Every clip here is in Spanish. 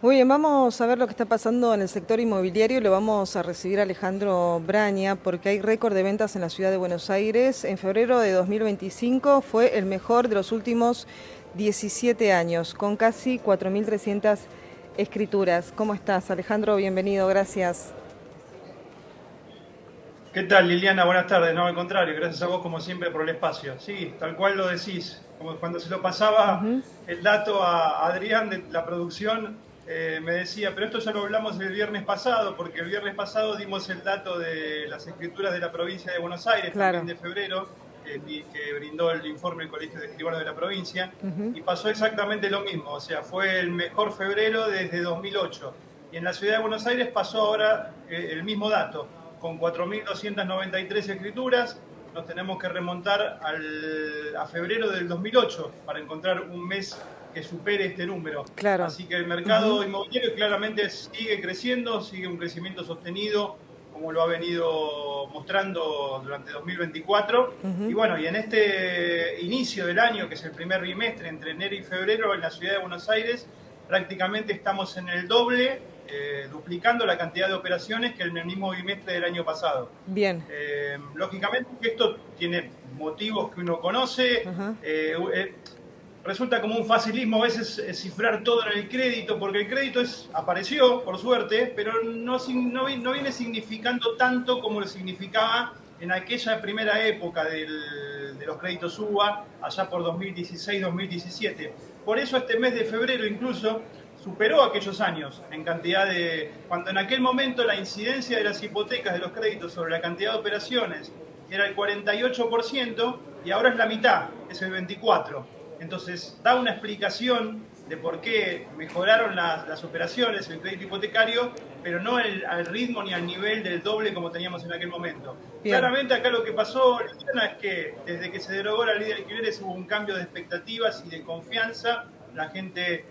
Muy bien, vamos a ver lo que está pasando en el sector inmobiliario y lo vamos a recibir a Alejandro Braña porque hay récord de ventas en la ciudad de Buenos Aires. En febrero de 2025 fue el mejor de los últimos 17 años, con casi 4.300 escrituras. ¿Cómo estás, Alejandro? Bienvenido, gracias. ¿Qué tal, Liliana? Buenas tardes. No, al contrario, gracias a vos como siempre por el espacio. Sí, tal cual lo decís. Como cuando se lo pasaba Ujú. el dato a Adrián de la producción, me decía, pero esto ya lo hablamos el viernes pasado, porque el viernes pasado dimos el dato de las escrituras de la provincia de Buenos Aires, también Claro. de febrero, que brindó el informe el Colegio de Escribanos de la provincia, Ujú. y pasó exactamente lo mismo. O sea, fue el mejor febrero desde 2008. Y en la ciudad de Buenos Aires pasó ahora el mismo dato con 4.293 escrituras. Nos tenemos que remontar a febrero del 2008 para encontrar un mes que supere este número. Claro. Así que el Ujú. mercado inmobiliario claramente sigue creciendo, sigue un crecimiento sostenido, como lo ha venido mostrando durante 2024. Y Ujú. bueno, y en este inicio del año, que es el primer bimestre, entre enero y febrero, en la ciudad de Buenos Aires, prácticamente estamos en el doble, duplicando la cantidad de operaciones que en el mismo bimestre del año pasado. Bien. Lógicamente que esto tiene motivos que uno conoce. Ajá. Resulta como un facilismo a veces cifrar todo en el crédito, porque el crédito apareció, por suerte, pero no viene significando tanto como lo significaba en aquella primera época de los créditos UBA, allá por 2016-2017. Por eso este mes de febrero incluso superó aquellos años en cantidad cuando en aquel momento la incidencia de las hipotecas de los créditos sobre la cantidad de operaciones era el 48% y ahora es la mitad, es el 24%. Entonces, da una explicación de por qué mejoraron las operaciones, el crédito hipotecario, pero no al ritmo ni al nivel del doble como teníamos en aquel momento. Bien. Claramente acá lo que pasó, Liliana, es que desde que se derogó la ley de alquileres hubo un cambio de expectativas y de confianza. La gente,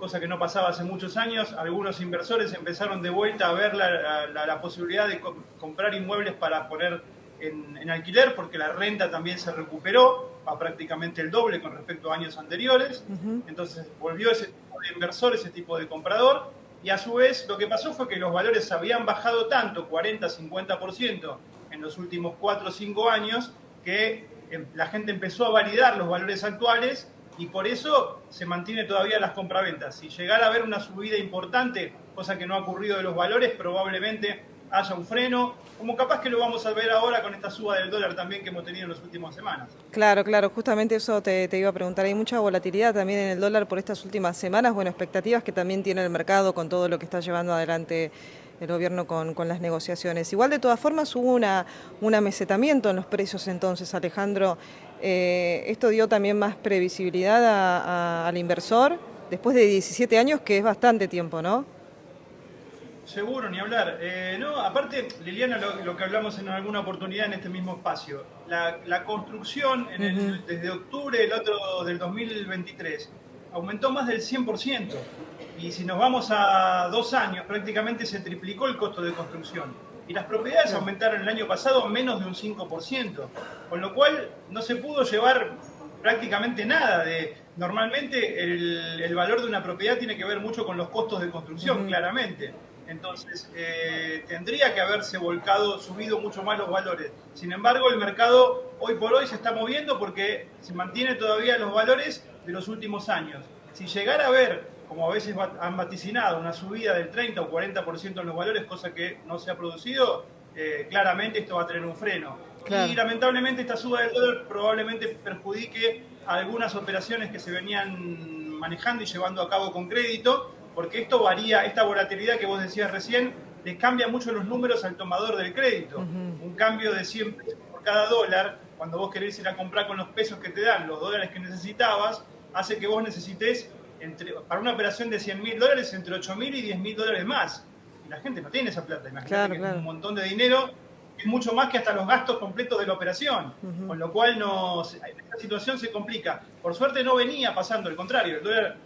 cosa que no pasaba hace muchos años, algunos inversores empezaron de vuelta a ver la posibilidad de comprar inmuebles para poner en alquiler, porque la renta también se recuperó a prácticamente el doble con respecto a años anteriores. Ujú. Entonces volvió ese tipo de inversor, ese tipo de comprador, y a su vez lo que pasó fue que los valores habían bajado tanto, 40-50% en los últimos 4 o 5 años, que la gente empezó a validar los valores actuales y por eso se mantiene todavía las compraventas. Si llegara a haber una subida importante, cosa que no ha ocurrido de los valores, probablemente haya un freno, como capaz que lo vamos a ver ahora con esta suba del dólar también que hemos tenido en las últimas semanas. Claro, claro, justamente eso te iba a preguntar. Hay mucha volatilidad también en el dólar por estas últimas semanas, bueno, expectativas que también tiene el mercado con todo lo que está llevando adelante el gobierno con las negociaciones. Igual, de todas formas, hubo un amesetamiento en los precios entonces, Alejandro. Esto dio también más previsibilidad al inversor después de 17 años, que es bastante tiempo, ¿no? Seguro, ni hablar. No, aparte, Liliana, lo que hablamos en alguna oportunidad en este mismo espacio, la construcción Ujú. desde octubre del 2023 aumentó más del 100%. Y si nos vamos a 2 años, prácticamente se triplicó el costo de construcción. Y las propiedades Claro. aumentaron el año pasado menos de un 5%. Con lo cual no se pudo llevar prácticamente nada. Normalmente el valor de una propiedad tiene que ver mucho con los costos de construcción, Ujú. claramente. Entonces, tendría que haberse volcado, subido mucho más los valores. Sin embargo, el mercado hoy por hoy se está moviendo porque se mantiene todavía los valores de los últimos años. Si llegara a ver, como a veces han vaticinado, una subida del 30 o 40% en los valores, cosa que no se ha producido, claramente esto va a tener un freno. Y Claro. lamentablemente esta suba del dólar probablemente perjudique a algunas operaciones que se venían manejando y llevando a cabo con crédito, porque esto varía, esta volatilidad que vos decías recién, les cambia mucho los números al tomador del crédito. Ujú. Un cambio de 100 pesos por cada dólar, cuando vos querés ir a comprar con los pesos que te dan, los dólares que necesitabas, hace que vos necesites, para una operación de $100.000, entre $8.000 y $10.000 más. Y la gente no tiene esa plata. Imagínate Claro, que es un claro. montón de dinero, es mucho más que hasta los gastos completos de la operación. Ujú. Con lo cual esta situación se complica. Por suerte no venía pasando, al contrario, el dólar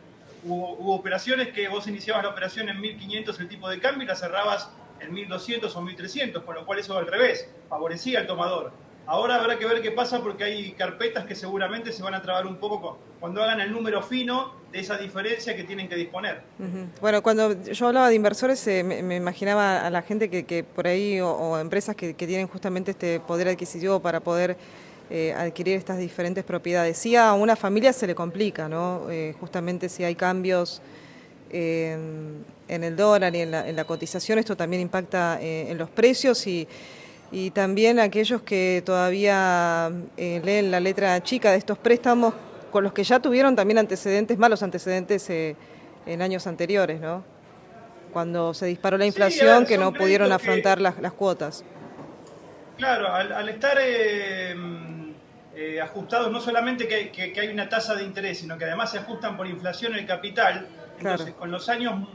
hubo operaciones que vos iniciabas la operación en 1.500 el tipo de cambio y la cerrabas en 1.200 o 1.300, con lo cual eso al revés, favorecía al tomador. Ahora habrá que ver qué pasa porque hay carpetas que seguramente se van a trabar un poco cuando hagan el número fino de esa diferencia que tienen que disponer. Bueno, cuando yo hablaba de inversores, me imaginaba a la gente que por ahí, o empresas que tienen justamente este poder adquisitivo para poder adquirir estas diferentes propiedades. Sí, a una familia se le complica, ¿no? Justamente si hay cambios en el dólar y en la cotización, esto también impacta en los precios y también aquellos que todavía leen la letra chica de estos préstamos, con los que ya tuvieron también antecedentes, malos antecedentes en años anteriores, ¿no? Cuando se disparó la inflación, Sí, ver, que no pudieron afrontar que, las cuotas. claro, al estar ajustados, no solamente que hay una tasa de interés, sino que además se ajustan por inflación el capital. Entonces, Claro. con los años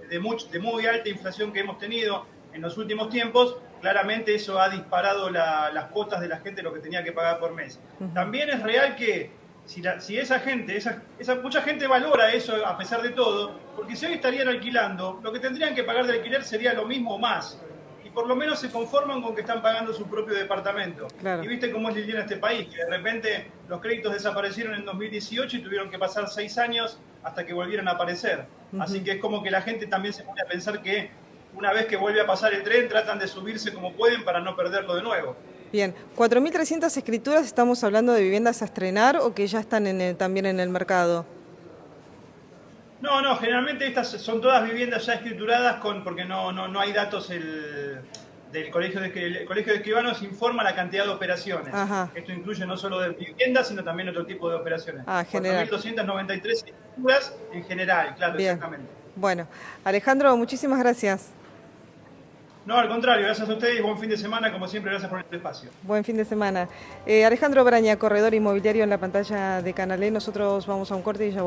de muy alta inflación que hemos tenido en los últimos tiempos, claramente eso ha disparado las cuotas de la gente, lo que tenía que pagar por mes. También es real que si esa gente, mucha gente valora eso a pesar de todo, porque si hoy estarían alquilando, lo que tendrían que pagar de alquiler sería lo mismo o más. Y por lo menos se conforman con que están pagando su propio departamento. Claro. Y viste cómo es Liliana este país, que de repente los créditos desaparecieron en 2018 y tuvieron que pasar 6 años hasta que volvieran a aparecer. Así que es como que la gente también se pone a pensar que una vez que vuelve a pasar el tren, tratan de subirse como pueden para no perderlo de nuevo. Bien, 4.300 escrituras, ¿estamos hablando de viviendas a estrenar o que ya están también en el mercado? No, generalmente estas son todas viviendas ya escrituradas porque no hay datos del colegio el colegio de escribanos informa la cantidad de operaciones. Ajá. Esto incluye no solo de viviendas, sino también otro tipo de operaciones. General. 4.293 escrituras en general, claro, Bien. exactamente. Bueno, Alejandro, muchísimas gracias. No, al contrario, gracias a ustedes y buen fin de semana, como siempre, gracias por el espacio. Buen fin de semana. Alejandro Braña, corredor inmobiliario en la pantalla de Canal E. Nosotros vamos a un corte y ya volvemos.